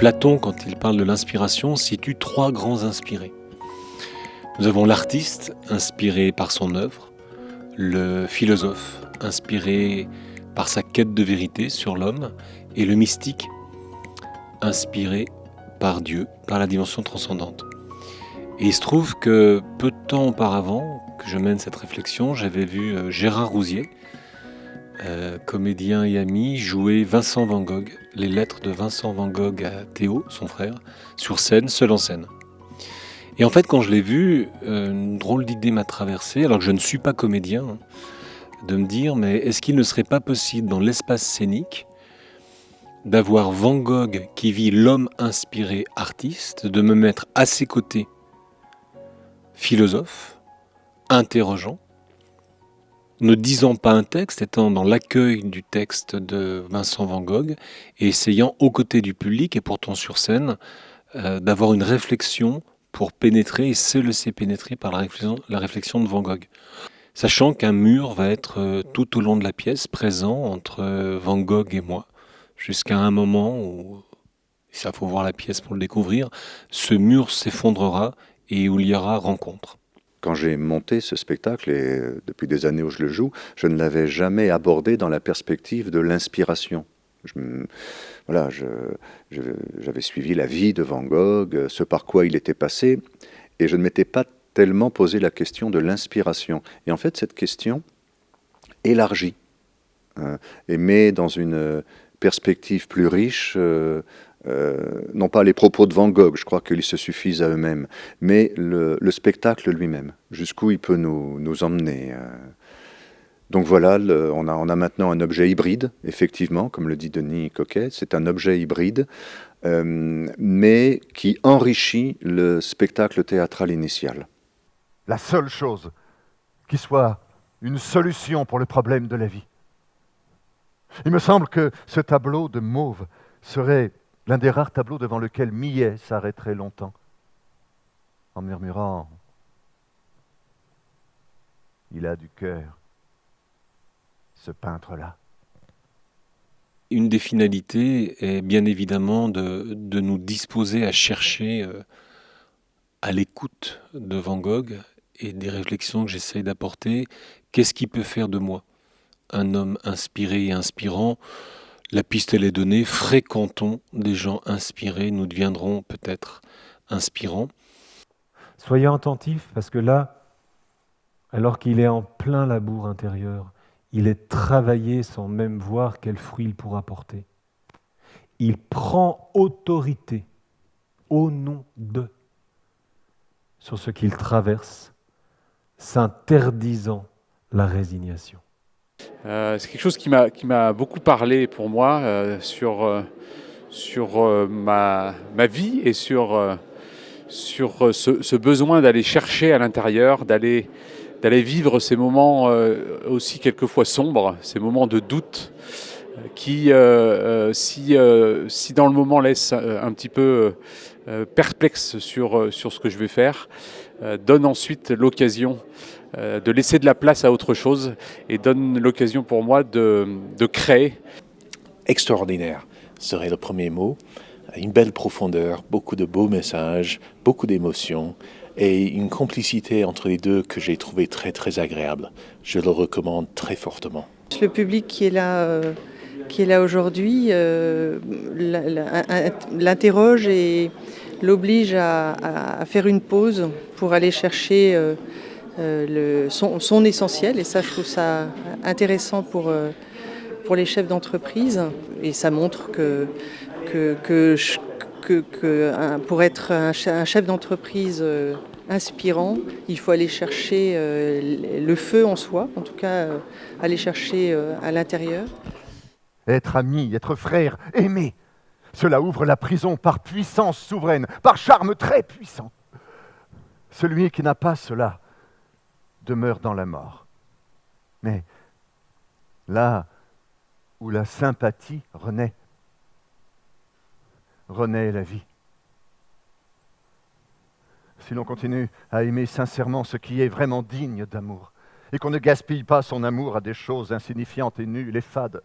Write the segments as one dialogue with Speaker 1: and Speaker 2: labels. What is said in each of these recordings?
Speaker 1: Platon, quand il parle de l'inspiration, situe 3 grands inspirés. Nous avons l'artiste, inspiré par son œuvre, le philosophe, inspiré par sa quête de vérité sur l'homme, et le mystique, inspiré par Dieu, par la dimension transcendante. Et il se trouve que peu de temps auparavant que je mène cette réflexion, j'avais vu Gérard Rousier, comédien et ami, jouer Vincent Van Gogh, les lettres de Vincent Van Gogh à Théo, son frère, sur scène, seul en scène. Et en fait, quand je l'ai vu, une drôle d'idée m'a traversé, alors que je ne suis pas comédien, de me dire, mais est-ce qu'il ne serait pas possible dans l'espace scénique d'avoir Van Gogh qui vit l'homme inspiré artiste, de me mettre à ses côtés philosophe, interrogeant, ne disant pas un texte, étant dans l'accueil du texte de Vincent Van Gogh et essayant aux côtés du public et pourtant sur scène d'avoir une réflexion pour pénétrer et se laisser pénétrer par la réflexion de Van Gogh. Sachant qu'un mur va être tout au long de la pièce présent entre Van Gogh et moi, jusqu'à un moment où, ça faut voir la pièce pour le découvrir, ce mur s'effondrera et où il y aura rencontre.
Speaker 2: Quand j'ai monté ce spectacle, et depuis des années où je le joue, je ne l'avais jamais abordé dans la perspective de l'inspiration. J'avais suivi la vie de Van Gogh, ce par quoi il était passé, et je ne m'étais pas tellement posé la question de l'inspiration. Et en fait, cette question élargit, et met dans une perspective plus riche, non pas les propos de Van Gogh, je crois qu'ils se suffisent à eux-mêmes, mais le spectacle lui-même, jusqu'où il peut nous emmener. Donc voilà, on a maintenant un objet hybride, effectivement, comme le dit Denis Coquet, c'est un objet hybride, mais qui enrichit le spectacle théâtral initial.
Speaker 3: La seule chose qui soit une solution pour le problème de la vie. Il me semble que ce tableau de Mauve serait l'un des rares tableaux devant lequel Millet s'arrêterait longtemps, en murmurant « Il a du cœur, ce peintre-là ».
Speaker 1: Une des finalités est bien évidemment de nous disposer à chercher à l'écoute de Van Gogh et des réflexions que j'essaye d'apporter. Qu'est-ce qui peut faire de moi un homme inspiré et inspirant? La piste, elle est donnée. Fréquentons des gens inspirés, nous deviendrons peut-être inspirants.
Speaker 4: Soyons attentifs, parce que là, alors qu'il est en plein labour intérieur, il est travaillé sans même voir quel fruit il pourra porter. Il prend autorité au nom de sur ce qu'il traverse, s'interdisant la résignation.
Speaker 5: C'est quelque chose qui m'a beaucoup parlé pour moi sur ma vie et sur ce besoin d'aller chercher à l'intérieur, d'aller vivre ces moments aussi quelquefois sombres, ces moments de doute qui, si dans le moment laisse un petit peu perplexe sur ce que je vais faire, donne ensuite l'occasion de laisser de la place à autre chose et donne l'occasion pour moi de créer.
Speaker 6: Extraordinaire serait le premier mot. Une belle profondeur, beaucoup de beaux messages, beaucoup d'émotions et une complicité entre les deux que j'ai trouvé très très agréable. Je le recommande très fortement.
Speaker 7: Le public qui est là aujourd'hui l'interroge et l'oblige à faire une pause pour aller chercher son essentiel, et ça je trouve ça intéressant pour les chefs d'entreprise, et ça montre que pour être un chef d'entreprise inspirant, il faut aller chercher le feu en soi, en tout cas aller chercher à l'intérieur.
Speaker 3: Être ami, être frère, aimer, cela ouvre la prison par puissance souveraine, par charme très puissant. Celui qui n'a pas cela demeure dans la mort. Mais là où la sympathie renaît la vie. Si l'on continue à aimer sincèrement ce qui est vraiment digne d'amour, et qu'on ne gaspille pas son amour à des choses insignifiantes et nulles et fades,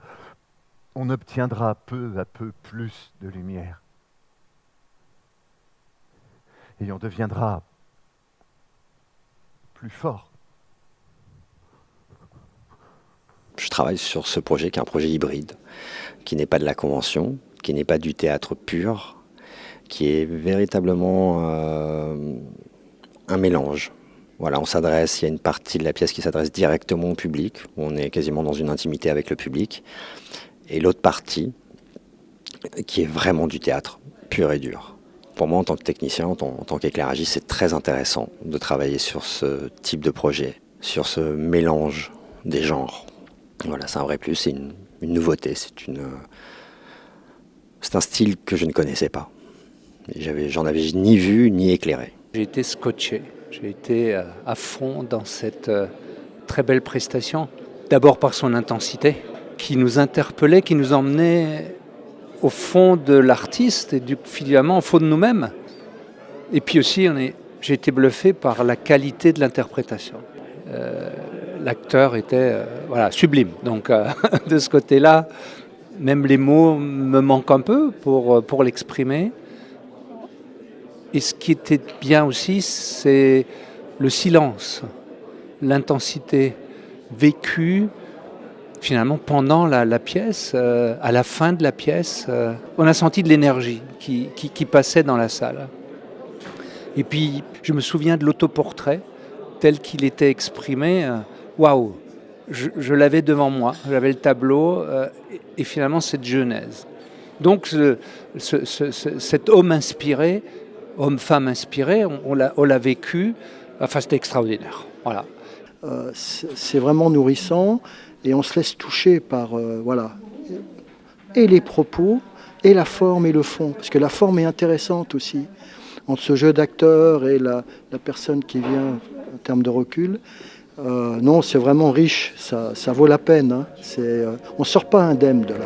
Speaker 3: on obtiendra peu à peu plus de lumière. et on deviendra plus fort.
Speaker 8: Je travaille sur ce projet qui est un projet hybride, qui n'est pas de la convention, qui n'est pas du théâtre pur, qui est véritablement un mélange. Voilà, il y a une partie de la pièce qui s'adresse directement au public, où on est quasiment dans une intimité avec le public, et l'autre partie qui est vraiment du théâtre pur et dur. Pour moi, en tant que technicien, en tant qu'éclairagiste, c'est très intéressant de travailler sur ce type de projet, sur ce mélange des genres. Voilà, c'est un vrai plus, c'est une nouveauté, c'est un style que je ne connaissais pas. J'en avais ni vu ni éclairé.
Speaker 9: J'ai été scotché, j'ai été à fond dans cette très belle prestation. D'abord par son intensité, qui nous interpellait, qui nous emmenait au fond de l'artiste et finalement au fond de nous-mêmes. Et puis aussi, j'ai été bluffé par la qualité de l'interprétation. L'acteur était sublime. Donc de ce côté-là, même les mots me manquent un peu pour l'exprimer. Et ce qui était bien aussi, c'est le silence, l'intensité vécue finalement pendant la pièce, à la fin de la pièce. On a senti de l'énergie qui passait dans la salle. Et puis, je me souviens de l'autoportrait tel qu'il était exprimé. Waouh, je l'avais devant moi, j'avais le tableau et finalement cette genèse. Donc cet homme inspiré, homme-femme inspiré, on l'a vécu, enfin c'était extraordinaire. Voilà.
Speaker 10: C'est vraiment nourrissant et on se laisse toucher par et les propos et la forme et le fond, parce que la forme est intéressante aussi entre ce jeu d'acteur et la personne qui vient en termes de recul. Non, c'est vraiment riche, ça vaut la peine. Hein. On ne sort pas indemne de là.